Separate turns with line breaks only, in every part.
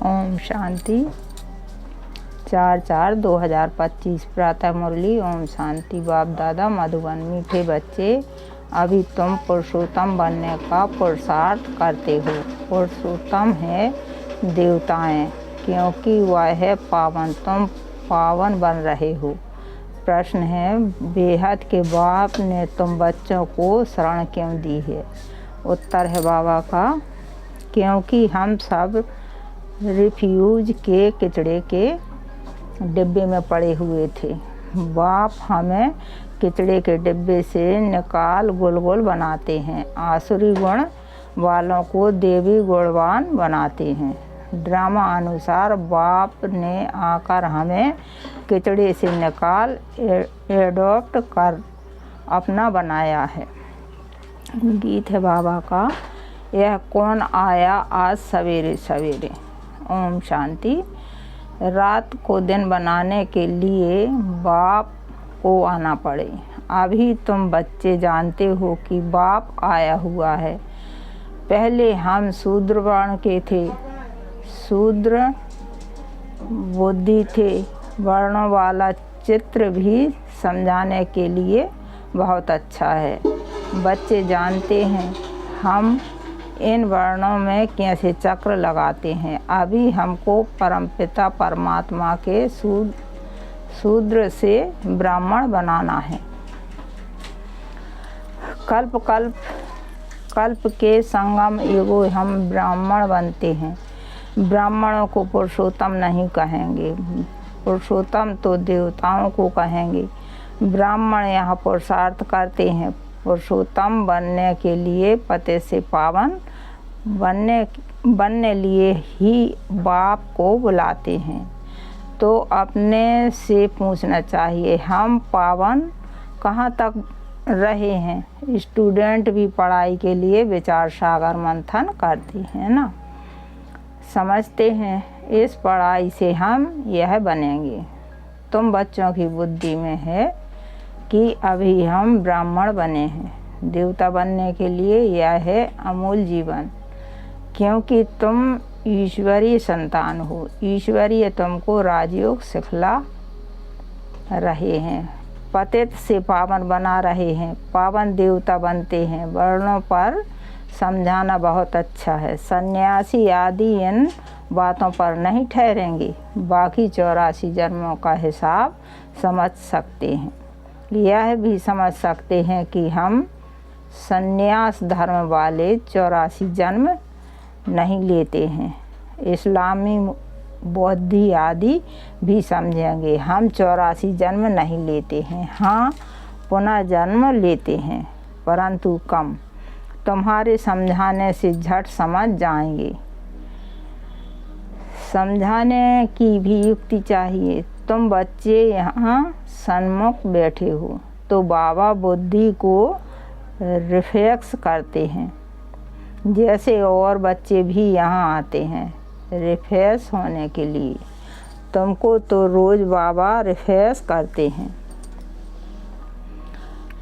ओम शांति। 4/4/2025 प्रातः मुरली। ओम शांति। बाप दादा मधुबन। मीठे बच्चे, अभी तुम पुरुषोत्तम बनने का पुरुषार्थ करते हो। पुरुषोत्तम है देवताएं, क्योंकि वह है पावन, तुम पावन बन रहे हो। प्रश्न है, बेहद के बाप ने तुम बच्चों को शरण क्यों दी है? उत्तर है बाबा का, क्योंकि हम सब रिफ्यूज के किचड़े के डिब्बे में पड़े हुए थे। बाप हमें किचड़े के डिब्बे से निकाल गुलगुल बनाते हैं। आसुरी गुण वालों को देवी गुणवान बनाते हैं। ड्रामा अनुसार बाप ने आकर हमें किचड़े से निकाल एडॉप्ट कर अपना बनाया है। गीत है बाबा का, यह कौन आया आज सवेरे सवेरे। ओम शांति। रात को दिन बनाने के लिए बाप को आना पड़े। अभी तुम बच्चे जानते हो कि बाप आया हुआ है। पहले हम शूद्र वर्ण के थे, शूद्र बुद्धि थे। वर्णों वाला चित्र भी समझाने के लिए बहुत अच्छा है। बच्चे जानते हैं हम इन वर्णों में कैसे चक्र लगाते हैं। अभी हमको परमपिता परमात्मा के शूद्र से ब्राह्मण बनाना है। कल्प के संगम युगों हम ब्राह्मण बनते हैं। ब्राह्मणों को पुरुषोत्तम नहीं कहेंगे, पुरुषोत्तम तो देवताओं को कहेंगे। ब्राह्मण यहाँ पुरुषार्थ करते हैं। पुरुषोत्तम बनने के लिए पते से पावन बनने लिए ही बाप को बुलाते हैं। तो अपने से पूछना चाहिए, हम पावन कहाँ तक रहे हैं? स्टूडेंट भी पढ़ाई के लिए विचार सागर मंथन करते हैं ना, समझते हैं इस पढ़ाई से हम यह बनेंगे। तुम बच्चों की बुद्धि में है कि अभी हम ब्राह्मण बने हैं। देवता बनने के लिए यह है अमूल जीवन, क्योंकि तुम ईश्वरीय संतान हो। ईश्वरीय तुमको राजयोग सिखला रहे हैं, पतित से पावन बना रहे हैं। पावन देवता बनते हैं। वर्णों पर समझाना बहुत अच्छा है। सन्यासी आदि इन बातों पर नहीं ठहरेंगे, बाकी 84 जन्मों का हिसाब समझ सकते हैं। यह भी समझ सकते हैं कि हम सन्यास धर्म वाले 84 जन्म नहीं लेते हैं। इस्लामी बौद्धि आदि भी समझेंगे, हम 84 जन्म नहीं लेते हैं। हाँ, पुनः जन्म लेते हैं, परंतु कम। तुम्हारे समझाने से झट समझ जाएंगे। समझाने की भी युक्ति चाहिए। तुम बच्चे यहाँ सन्मुख बैठे हो तो बाबा बुद्धि को रिफ्लेक्स करते हैं, जैसे और बच्चे भी यहाँ आते हैं रिफ्रेश होने के लिए। तुमको तो रोज़ बाबा रिफ्रेश करते हैं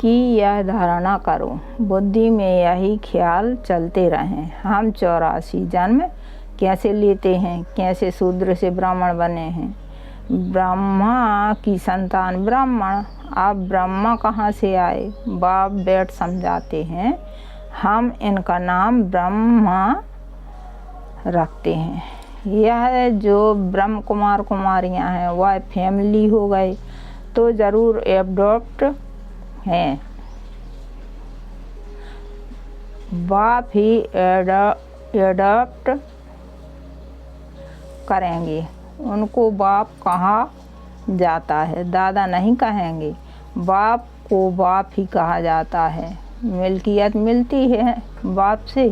कि यह धारणा करो। बुद्धि में यही ख्याल चलते रहें, हम 84 जन्म कैसे लेते हैं, कैसे शूद्र से ब्राह्मण बने हैं। ब्रह्मा की संतान ब्राह्मण। आप ब्रह्मा कहाँ से आए? बाप बैठ समझाते हैं। हम इनका नाम ब्रह्मा रखते हैं। यह जो ब्रह्म कुमार कुमारियाँ हैं वह फैमिली हो गए तो ज़रूर एडॉप्ट हैं। बाप ही एडॉप्ट करेंगे। उनको बाप कहा जाता है, दादा नहीं कहेंगे। बाप को बाप ही कहा जाता है। मिल्कियत मिलती है बाप से।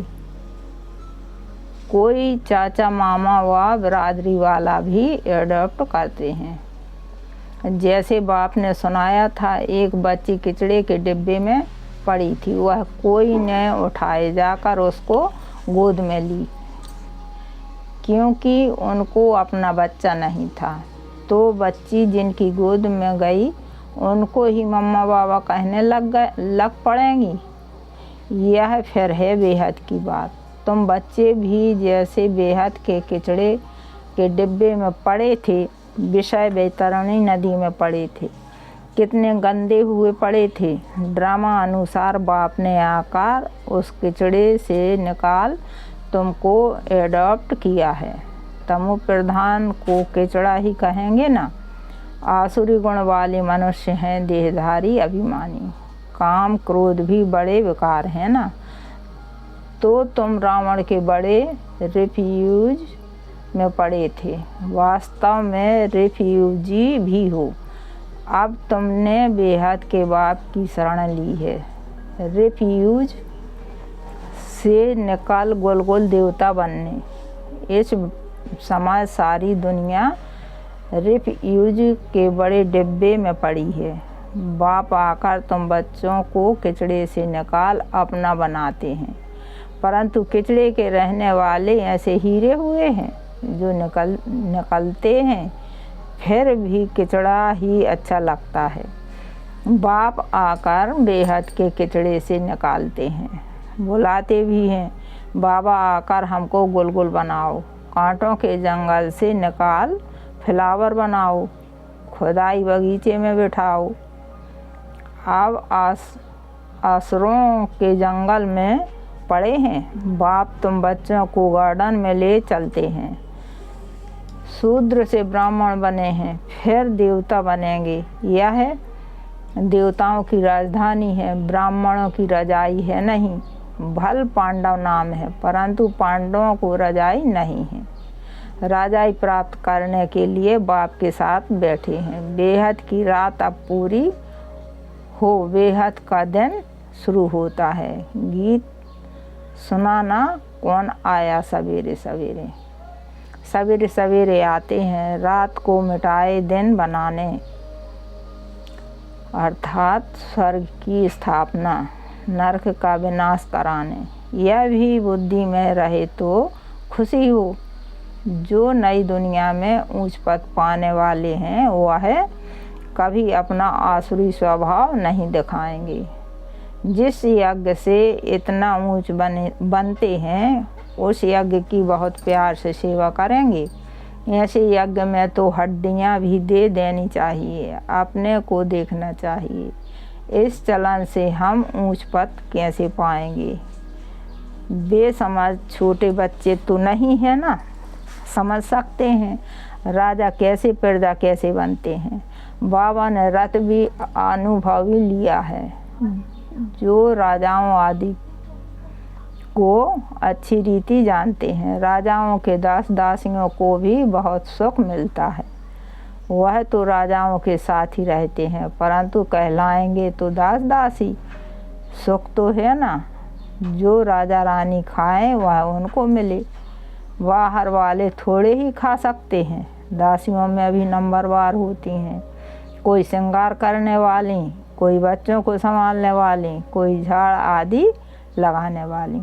कोई चाचा मामा व बिरादरी वाला भी एडॉप्ट करते हैं। जैसे बाप ने सुनाया था, एक बच्ची किचड़े के डिब्बे में पड़ी थी, वह कोई ने उठाए जाकर उसको गोद में ली, क्योंकि उनको अपना बच्चा नहीं था। तो बच्ची जिनकी गोद में गई उनको ही मम्मा बाबा कहने लग पड़ेंगी। यह फिर है बेहद की बात। तुम बच्चे भी जैसे बेहद के किचड़े के डिब्बे में पड़े थे, विषय वैतरणी नदी में पड़े थे, कितने गंदे हुए पड़े थे। ड्रामा अनुसार बाप ने आकर उस किचड़े से निकाल तुमको एडॉप्ट किया है। तमो प्रधान को किचड़ा ही कहेंगे ना। आसुरी गुण वाले मनुष्य हैं देहधारी अभिमानी, काम क्रोध भी बड़े विकार हैं ना। तो तुम रावण के बड़े रिफ्यूज में पड़े थे, वास्तव में रिफ्यूजी भी हो। अब तुमने बेहद के बाप की शरण ली है। रिफ्यूज से निकल गुलगुल देवता बनने। इस समय सारी दुनिया रिफ्यूज के बड़े डिब्बे में पड़ी है। बाप आकर तुम बच्चों को किचड़े से निकाल अपना बनाते हैं, परंतु किचड़े के रहने वाले ऐसे हीरे हुए हैं जो निकलते हैं फिर भी किचड़ा ही अच्छा लगता है। बाप आकर बेहद के किचड़े से निकालते हैं, बुलाते भी हैं, बाबा आकर हमको गुलगुल बनाओ, कांटों के जंगल से निकाल फ्लावर बनाओ, खुदाई बगीचे में बिठाओ। अब असुरों के जंगल में पड़े हैं, बाप तुम बच्चों को गार्डन में ले चलते हैं। शूद्र से ब्राह्मण बने हैं, फिर देवता बनेंगे। यह देवताओं की राजधानी है, ब्राह्मणों की रजाई है नहीं। भल पांडव नाम है, परंतु पांडवों को रजाई नहीं है। राजाई प्राप्त करने के लिए बाप के साथ बैठे हैं। बेहद की रात अब पूरी हो, बेहद का दिन शुरू होता है। गीत सुनाना कौन आया सवेरे सवेरे। सवेरे सवेरे आते हैं रात को मिटाए दिन बनाने, अर्थात स्वर्ग की स्थापना, नरक का विनाश कराने। यह भी बुद्धि में रहे तो खुशी हो। जो नई दुनिया में ऊंच पद पाने वाले हैं वह कभी अपना आसुरी स्वभाव नहीं दिखाएंगे। जिस यज्ञ से इतना ऊंच बनते हैं उस यज्ञ की बहुत प्यार से सेवा करेंगे। ऐसे यज्ञ में तो हड्डियां भी दे देनी चाहिए, अपने को देखना चाहिए। इस चलन से हम ऊंच पद कैसे पाएंगे। बेसमझ छोटे बच्चे तो नहीं है ना, समझ सकते हैं राजा कैसे प्रजा कैसे बनते हैं। बाबा ने रत भी अनुभवी लिया है। जो राजाओं आदि को अच्छी रीति जानते हैं, राजाओं के दास दासियों को भी बहुत सुख मिलता है। वह तो राजाओं के साथ ही रहते हैं, परंतु कहलाएंगे तो दास दासी। सुख तो है ना, जो राजा रानी खाएं वह उनको मिले। बाहर वाले थोड़े ही खा सकते हैं। दासियों में भी नंबरवार होती हैं, कोई श्रृंगार करने वाली, कोई बच्चों को संभालने वाली, कोई झाड़ आदि लगाने वाली।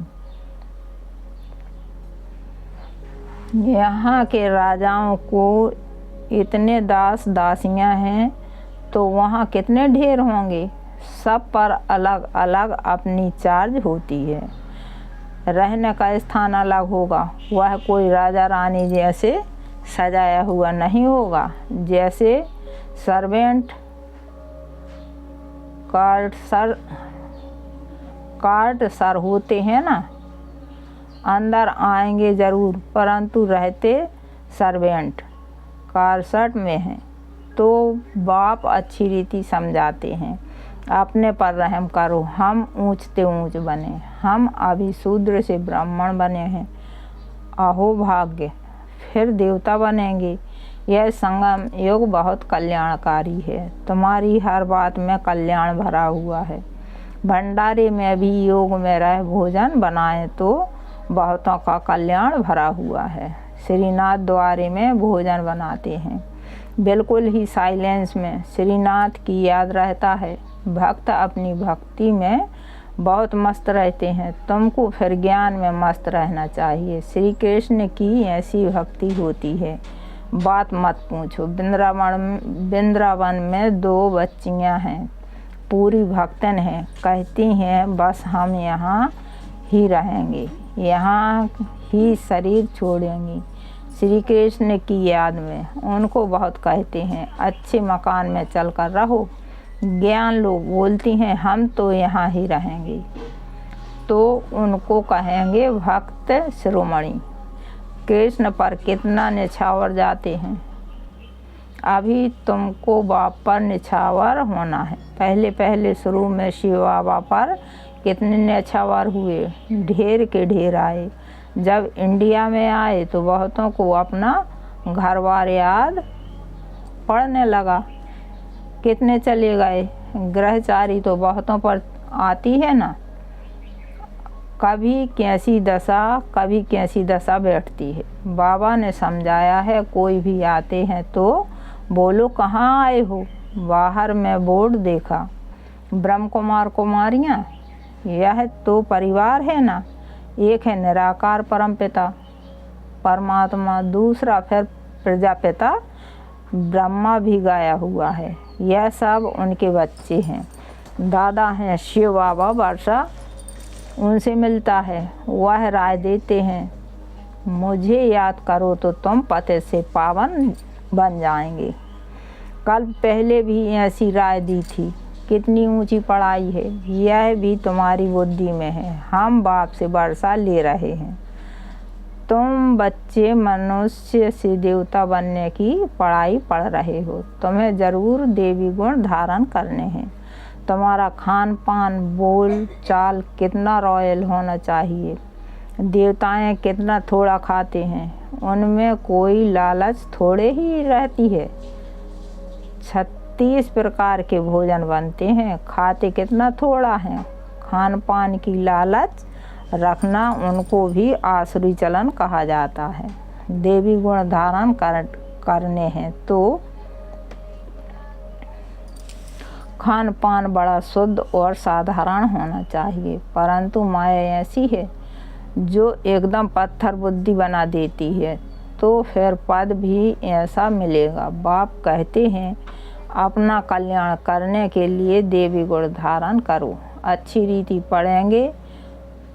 यहाँ के राजाओं को इतने दास दासियाँ हैं तो वहाँ कितने ढेर होंगे। सब पर अलग अलग अपनी चार्ज होती है। रहने का स्थान अलग होगा। वह कोई राजा रानी जैसे सजाया हुआ नहीं होगा। जैसे सर्वेंट कार्ड सर होते हैं ना, अंदर आएंगे जरूर, परंतु रहते सर्वेंट कारसट में हैं। तो बाप अच्छी रीति समझाते हैं, अपने पर रहम करो। हम ऊंचते ऊंच बने, हम अभी शूद्र से ब्राह्मण बने हैं। अहो भाग्य, फिर देवता बनेंगे। यह संगम युग बहुत कल्याणकारी है। तुम्हारी हर बात में कल्याण भरा हुआ है। भंडारे में भी योग में रह भोजन बनाएं तो बहुतों का कल्याण भरा हुआ है। श्रीनाथ द्वारे में भोजन बनाते हैं, बिल्कुल ही साइलेंस में श्रीनाथ की याद रहता है। भक्त अपनी भक्ति में बहुत मस्त रहते हैं। तुमको फिर ज्ञान में मस्त रहना चाहिए। श्री कृष्ण की ऐसी भक्ति होती है, बात मत पूछो। वृंदावन में 2 बच्चियां हैं, पूरी भक्तन हैं। कहती हैं बस हम यहाँ ही रहेंगे, यहाँ ही शरीर छोड़ेंगी। श्री कृष्ण की याद में उनको बहुत कहते हैं, अच्छे मकान में चलकर रहो। ज्ञान लोग बोलती हैं हम तो यहाँ ही रहेंगे, तो उनको कहेंगे भक्त शिरोमणि। कृष्ण पर कितना निछावर जाते हैं। अभी तुमको बाप पर निछावर होना है। पहले पहले शुरू में शिव बाबा पर कितने निछावर हुए, ढेर के ढेर आए। जब इंडिया में आए तो बहुतों को अपना घर बार याद पड़ने लगा। कितने चले गए। ग्रहचारी तो बहुतों पर आती है ना, कभी कैसी दशा बैठती है। बाबा ने समझाया है, कोई भी आते हैं तो बोलो कहाँ आए हो। बाहर में बोर्ड देखा, ब्रह्म कुमार कुमारियाँ, यह तो परिवार है ना। एक है निराकार परमपिता परमात्मा, दूसरा फिर प्रजापिता ब्रह्मा भी गाया हुआ है। यह सब उनके बच्चे हैं। दादा हैं शिव बाबा वर्षा, उनसे मिलता है, वह राय देते हैं, मुझे याद करो तो तुम पते से पावन बन जाएंगे। कल पहले भी ऐसी राय दी थी। कितनी ऊंची पढ़ाई है, यह भी तुम्हारी बुद्धि में है। हम बाप से वर्षा ले रहे हैं। तुम बच्चे मनुष्य से देवता बनने की पढ़ाई पढ़ रहे हो। तुम्हें ज़रूर देवी गुण धारण करने हैं। तुम्हारा खान पान बोल चाल कितना रॉयल होना चाहिए। देवताएं कितना थोड़ा खाते हैं, उनमें कोई लालच थोड़े ही रहती है। 36 प्रकार के भोजन बनते हैं, खाते कितना थोड़ा है। खान पान की लालच रखना उनको भी आसुरी चलन कहा जाता है। देवी गुण धारण करने हैं तो खान पान बड़ा शुद्ध और साधारण होना चाहिए। परंतु माया ऐसी है जो एकदम पत्थर बुद्धि बना देती है, तो फिर पद भी ऐसा मिलेगा। बाप कहते हैं अपना कल्याण करने के लिए देवी गुण धारण करो। अच्छी रीति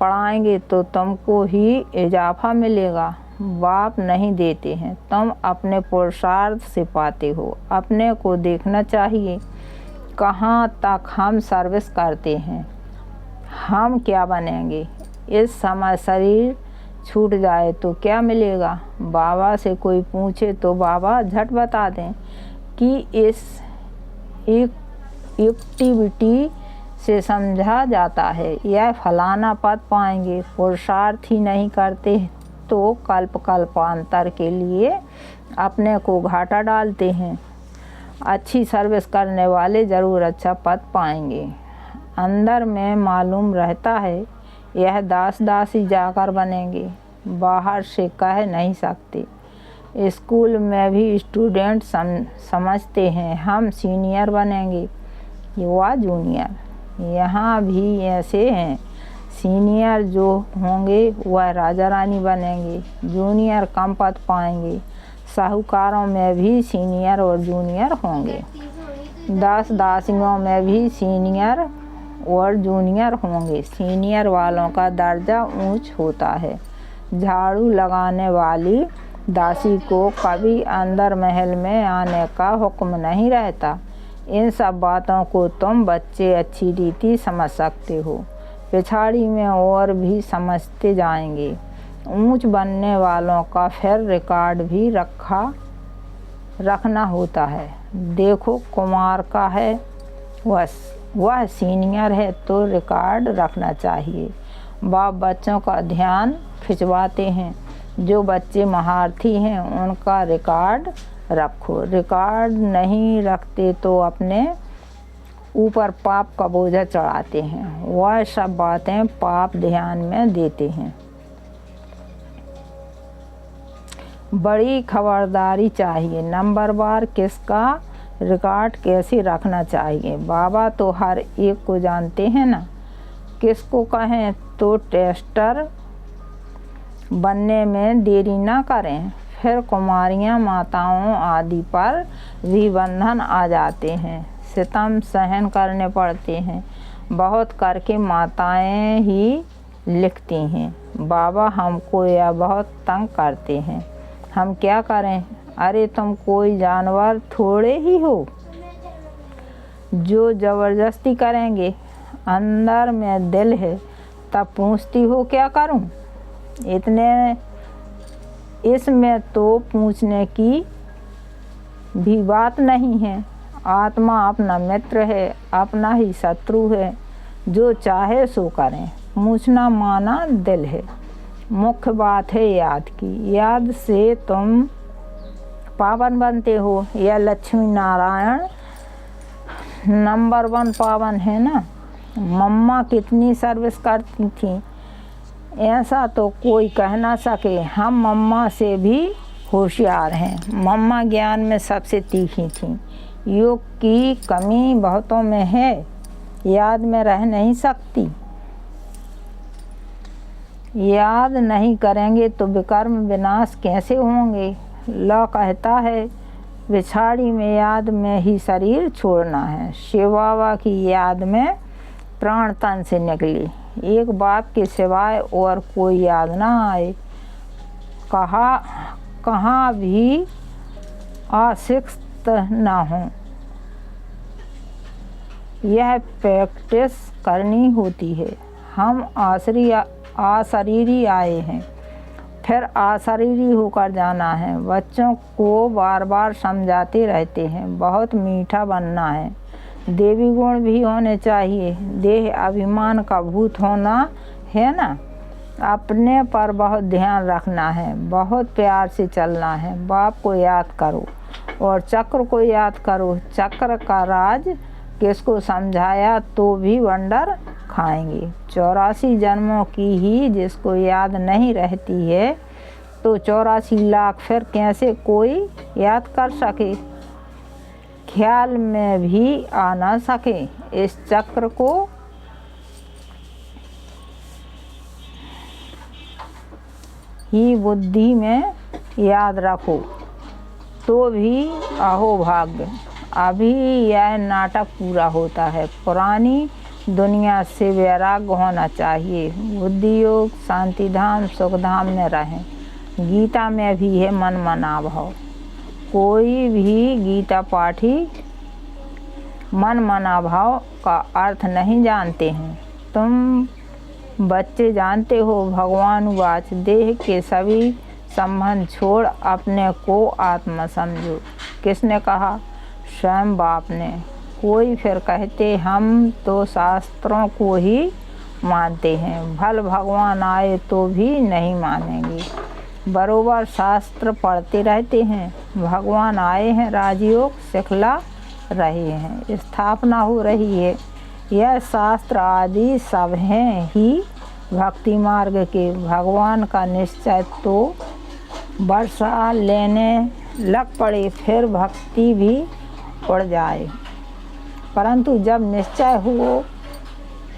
पढ़ाएंगे तो तुमको ही इजाफा मिलेगा। बाप नहीं देते हैं, तुम अपने पुरुषार्थ से पाते हो। अपने को देखना चाहिए कहाँ तक हम सर्विस करते हैं, हम क्या बनेंगे। इस समय शरीर छूट जाए तो क्या मिलेगा। बाबा से कोई पूछे तो बाबा झट बता दें कि इस एक्टिविटी से समझा जाता है यह फलाना पद पाएंगे। पुरुषार्थ ही नहीं करते तो कल्पांतर के लिए अपने को घाटा डालते हैं। अच्छी सर्विस करने वाले ज़रूर अच्छा पद पाएंगे। अंदर में मालूम रहता है यह दास दासी जाकर बनेंगे, बाहर से कह नहीं सकते। स्कूल में भी स्टूडेंट समझते हैं हम सीनियर बनेंगे व जूनियर। यहाँ भी ऐसे हैं, सीनियर जो होंगे वह राजा रानी बनेंगे, जूनियर कम पद पाएंगे। साहूकारों में भी सीनियर और जूनियर होंगे, दास दासियों में भी सीनियर और जूनियर होंगे। सीनियर वालों का दर्जा ऊंच होता है। झाड़ू लगाने वाली दासी को कभी अंदर महल में आने का हुक्म नहीं रहता। इन सब बातों को तुम बच्चे अच्छी रीति समझ सकते हो, पिछाड़ी में और भी समझते जाएंगे। ऊंच बनने वालों का फिर रिकॉर्ड भी रखना होता है। देखो कुमार का है, वह सीनियर है तो रिकॉर्ड रखना चाहिए। बाप बच्चों का ध्यान खिंचवाते हैं। जो बच्चे महारथी हैं उनका रिकॉर्ड रखो। रिकॉर्ड नहीं रखते तो अपने ऊपर पाप का बोझा चढ़ाते हैं। वह सब बातें पाप ध्यान में देते हैं। बड़ी खबरदारी चाहिए। नंबर बार किसका रिकॉर्ड कैसे रखना चाहिए। बाबा तो हर एक को जानते हैं ना। किसको कहें तो टेस्टर बनने में देरी ना करें। फिर कुमारियाँ माताओं आदि पर भी बंधन आ जाते हैं, सितम सहन करने पड़ते हैं। बहुत करके माताएं ही लिखती हैं, बाबा हमको यह बहुत तंग करते हैं। हम क्या करें? अरे तुम कोई जानवर थोड़े ही हो जो ज़बरदस्ती करेंगे। अंदर में दिल है तब पूछती हो क्या करूं? इतने इसमें तो पूछने की भी बात नहीं है। आत्मा अपना मित्र है, अपना ही शत्रु है। जो चाहे सो करें। पूछना माना दिल है। मुख्य बात है याद की। याद से तुम पावन बनते हो। यह लक्ष्मी नारायण नंबर 1 पावन है ना। मम्मा कितनी सर्विस करती थी, ऐसा तो कोई कह ना सके। हम मम्मा से भी होशियार हैं। मम्मा ज्ञान में सबसे तीखी थी। योग की कमी बहुतों में है, याद में रह नहीं सकती। याद नहीं करेंगे तो विकर्म विनाश कैसे होंगे? लॉ कहता है विछाड़ी में याद में ही शरीर छोड़ना है। शिव बाबा की याद में प्राण तन से निकले। एक बाप के सिवाय और कोई याद ना आए। कहाँ भी आसक्त ना हो। यह प्रैक्टिस करनी होती है। हम अशरीरी आए हैं, फिर अशरीरी होकर जाना है। बच्चों को बार बार समझाते रहते हैं बहुत मीठा बनना है। देवी गुण भी होने चाहिए। देह अभिमान का भूत होना है ना। अपने पर बहुत ध्यान रखना है। बहुत प्यार से चलना है। बाप को याद करो और चक्र को याद करो। चक्र का राज किसको समझाया तो भी वंडर खाएंगे। 84 जन्मों की ही जिसको याद नहीं रहती है तो 84 लाख फिर कैसे कोई याद कर सके? ख्याल में भी आ ना सके। इस चक्र को ही बुद्धि में याद रखो तो भी अहो भाग्य। अभी यह नाटक पूरा होता है। पुरानी दुनिया से वैराग्य होना चाहिए। बुद्धि योग शांति धाम सुख धाम में रहें। गीता में भी है मन मना भाव। कोई भी गीता पाठी मन मना भाव का अर्थ नहीं जानते हैं। तुम बच्चे जानते हो। भगवान वाच देह के सभी संबंध छोड़ अपने को आत्मा समझो। किसने कहा? स्वयं बाप ने। कोई फिर कहते हम तो शास्त्रों को ही मानते हैं। भल भगवान आए तो भी नहीं मानेंगे। बरोबर शास्त्र पढ़ते रहते हैं। भगवान आए हैं, राजयोग सिखला रहे हैं, स्थापना हो रही है। यह शास्त्र आदि सब हैं ही भक्ति मार्ग के। भगवान का निश्चय तो वर्षा लेने लग पड़े फिर भक्ति भी उड़ जाए। परंतु जब निश्चय हो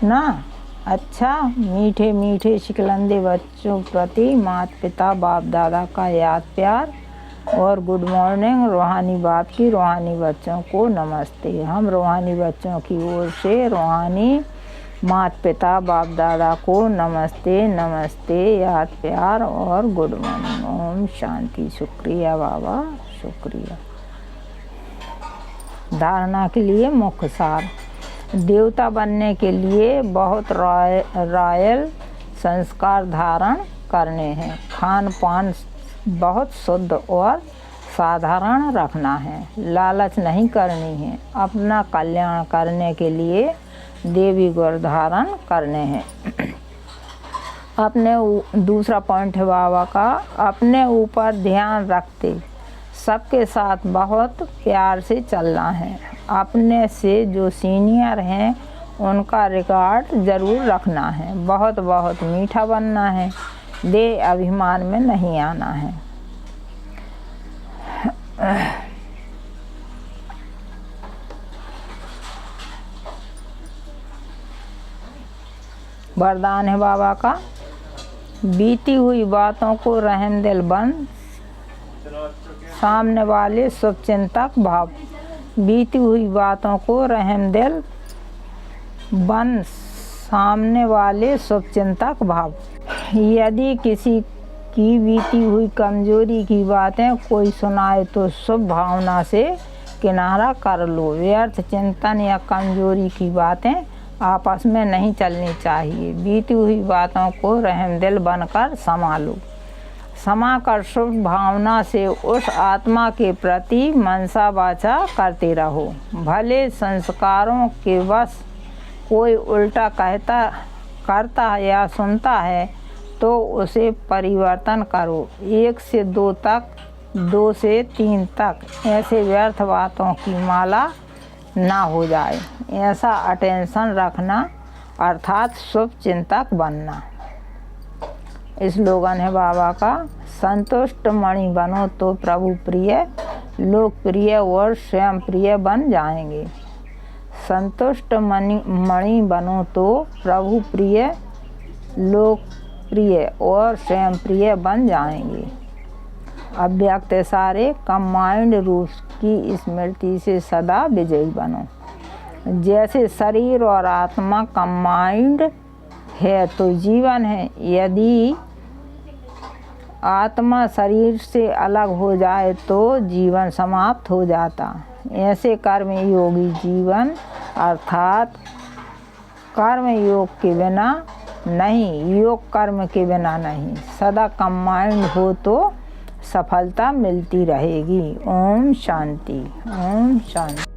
ना। अच्छा, मीठे मीठे शिकलंदे बच्चों प्रति माता पिता बाप दादा का याद प्यार और गुड मॉर्निंग। रूहानी बाप की रूहानी बच्चों को नमस्ते। हम रूहानी बच्चों की ओर से रूहानी माता पिता बाप दादा को नमस्ते नमस्ते, याद प्यार और गुड मॉर्निंग। ओम शांति। शुक्रिया बाबा, शुक्रिया। धारणा के लिए मुख्य सार। देवता बनने के लिए बहुत रॉयल संस्कार धारण करने हैं। खान पान बहुत शुद्ध और साधारण रखना है। लालच नहीं करनी है। अपना कल्याण करने के लिए देवी गुण धारण करने हैं। अपने दूसरा पॉइंट है बाबा का, अपने ऊपर ध्यान रखते सबके साथ बहुत प्यार से चलना है। अपने से जो सीनियर हैं उनका रिकॉर्ड ज़रूर रखना है। बहुत बहुत मीठा बनना है। देह अभिमान में नहीं आना है। वरदान है बाबा का, बीती हुई बातों को रहमदिल बन सामने वाले शुभचिंतक भाव। बीती हुई बातों को रहमदिल बन सामने वाले शुभचिंतक भाव। यदि किसी की बीती हुई कमजोरी की बातें कोई सुनाए तो शुभ भावना से किनारा कर लो। व्यर्थ चिंतन या कमजोरी की बातें आपस में नहीं चलनी चाहिए। बीती हुई बातों को रहमदिल बनकर संभालो। क्षमा कर शुभ भावना से उस आत्मा के प्रति मनसा वाचा करते रहो। भले संस्कारों के वश कोई उल्टा करता या सुनता है तो उसे परिवर्तन करो। 1 से 2 तक, 2 से 3 तक ऐसे व्यर्थ बातों की माला ना हो जाए। ऐसा अटेंशन रखना अर्थात शुभ चिंतक बनना। स्लोगन है बाबा का, संतुष्ट मणि बनो तो प्रभु प्रिय, लोकप्रिय और स्वयं प्रिय बन जाएंगे। संतुष्ट मणि बनो तो प्रभु प्रिय, लोकप्रिय और स्वयं प्रिय बन जाएंगे। अव्यक्त सारे कंबाइंड रूप की स्मृति से सदा विजयी बनो। जैसे शरीर और आत्मा कंबाइंड है तो जीवन है। यदि आत्मा शरीर से अलग हो जाए तो जीवन समाप्त हो जाता। ऐसे कर्म योगी जीवन अर्थात कर्म योग के बिना नहीं, योग कर्म के बिना नहीं, सदा कंबाइंड हो तो सफलता मिलती रहेगी। ओम शांति, ओम शांति।